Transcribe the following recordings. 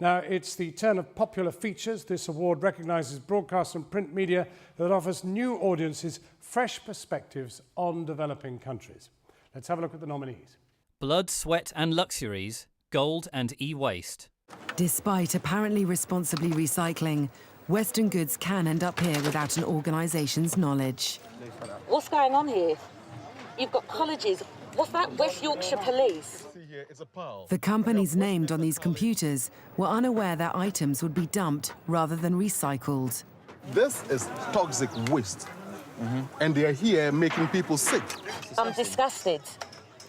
Now, it's the turn of popular features. This award recognises broadcast and print media that offers new audiences fresh perspectives on developing countries. Let's have a look at the nominees. Blood, Sweat and Luxuries, Gold and E-Waste. Despite apparently responsibly recycling, Western goods can end up here without an organisation's knowledge. What's going on here? You've got colleges. What's that? West Yorkshire Police? The companies named on these computers were unaware their items would be dumped rather than recycled. This is toxic waste, and they are here making people sick. I'm disgusted.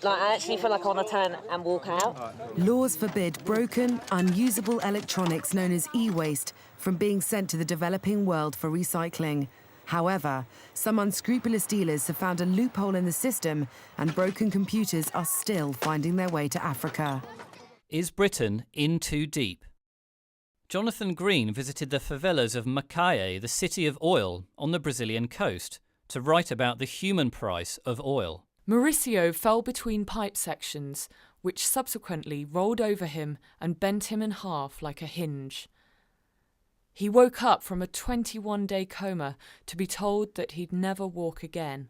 I actually feel like I want to turn and walk out. Laws forbid broken, unusable electronics known as e-waste from being sent to the developing world for recycling. However, some unscrupulous dealers have found a loophole in the system, and broken computers are still finding their way to Africa. Is Britain in too deep? Jonathan Green visited the favelas of Macaé, the city of oil, on the Brazilian coast, to write about the human price of oil. Mauricio fell between pipe sections, which subsequently rolled over him and bent him in half like a hinge. He woke up from a 21-day coma to be told that he'd never walk again.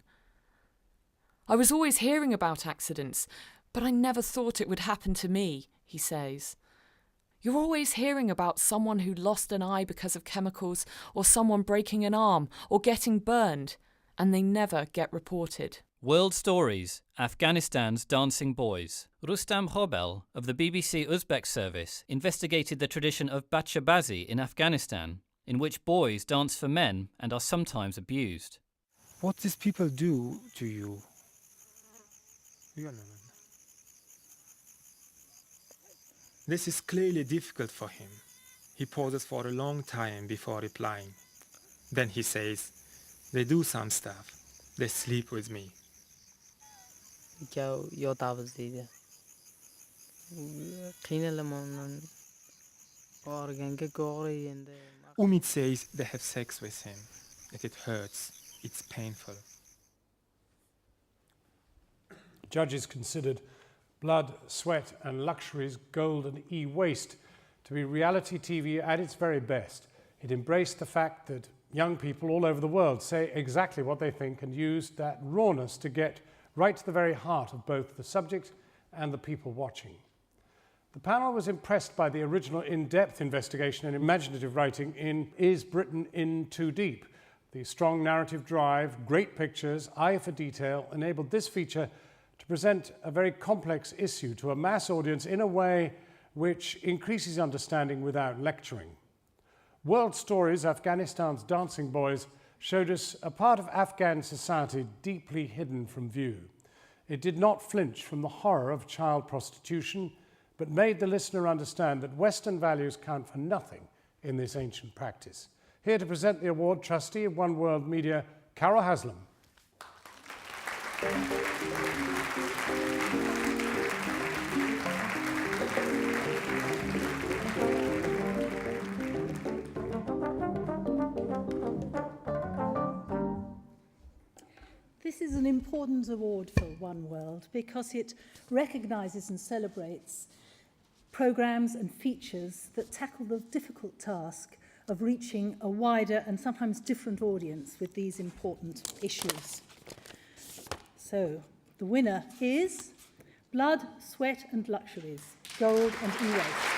I was always hearing about accidents, but I never thought it would happen to me, he says. You're always hearing about someone who lost an eye because of chemicals, or someone breaking an arm or getting burned, and they never get reported. World Stories, Afghanistan's Dancing Boys. Rustam Hobel of the BBC Uzbek service investigated the tradition of bachabazi in Afghanistan, in which boys dance for men and are sometimes abused. What these people do to you? This is clearly difficult for him. He pauses for a long time before replying. Then he says, they do some stuff. They sleep with me. Umid says they have sex with him, that it hurts, it's painful. Judges considered Blood, Sweat and Luxuries, Gold and E-Waste to be reality TV at its very best. It embraced the fact that young people all over the world say exactly what they think and used that rawness to get right to the very heart of both the subject and the people watching. The panel was impressed by the original in-depth investigation and imaginative writing in Is Britain in Too Deep? The strong narrative drive, great pictures, eye for detail enabled this feature to present a very complex issue to a mass audience in a way which increases understanding without lecturing. World Stories, Afghanistan's Dancing Boys, showed us a part of Afghan society deeply hidden from view. It did not flinch from the horror of child prostitution, but made the listener understand that Western values count for nothing in this ancient practice. Here to present the award, trustee of One World Media, Carol Haslam. This is an important award for One World because it recognises and celebrates programmes and features that tackle the difficult task of reaching a wider and sometimes different audience with these important issues. So, the winner is Blood, Sweat and Luxuries, Gold and E-Waste.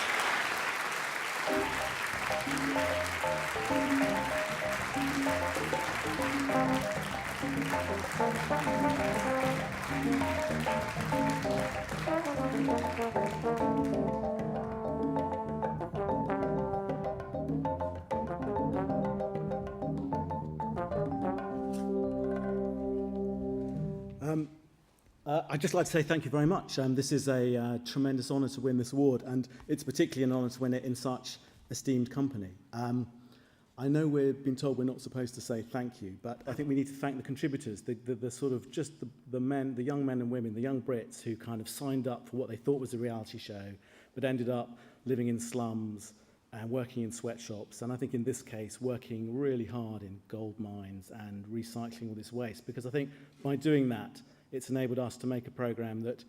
I'd just like to say thank you very much. This is a tremendous honour to win this award, and it's particularly an honour to win it in such esteemed company. I know we've been told we're not supposed to say thank you, but I think we need to thank the contributors, the sort of just the men, the young men and women, the young Brits who kind of signed up for what they thought was a reality show, but ended up living in slums and working in sweatshops, and I think in this case working really hard in gold mines and recycling all this waste, because I think by doing that it's enabled us to make a programme that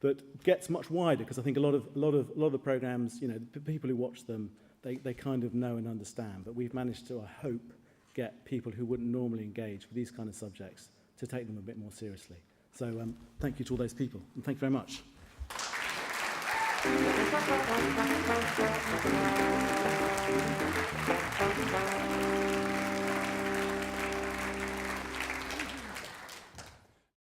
that gets much wider, because I think a lot of the programs, you know, the people who watch them, they kind of know and understand. But we've managed to, I hope, get people who wouldn't normally engage with these kind of subjects to take them a bit more seriously. So thank you to all those people, and thank you very much.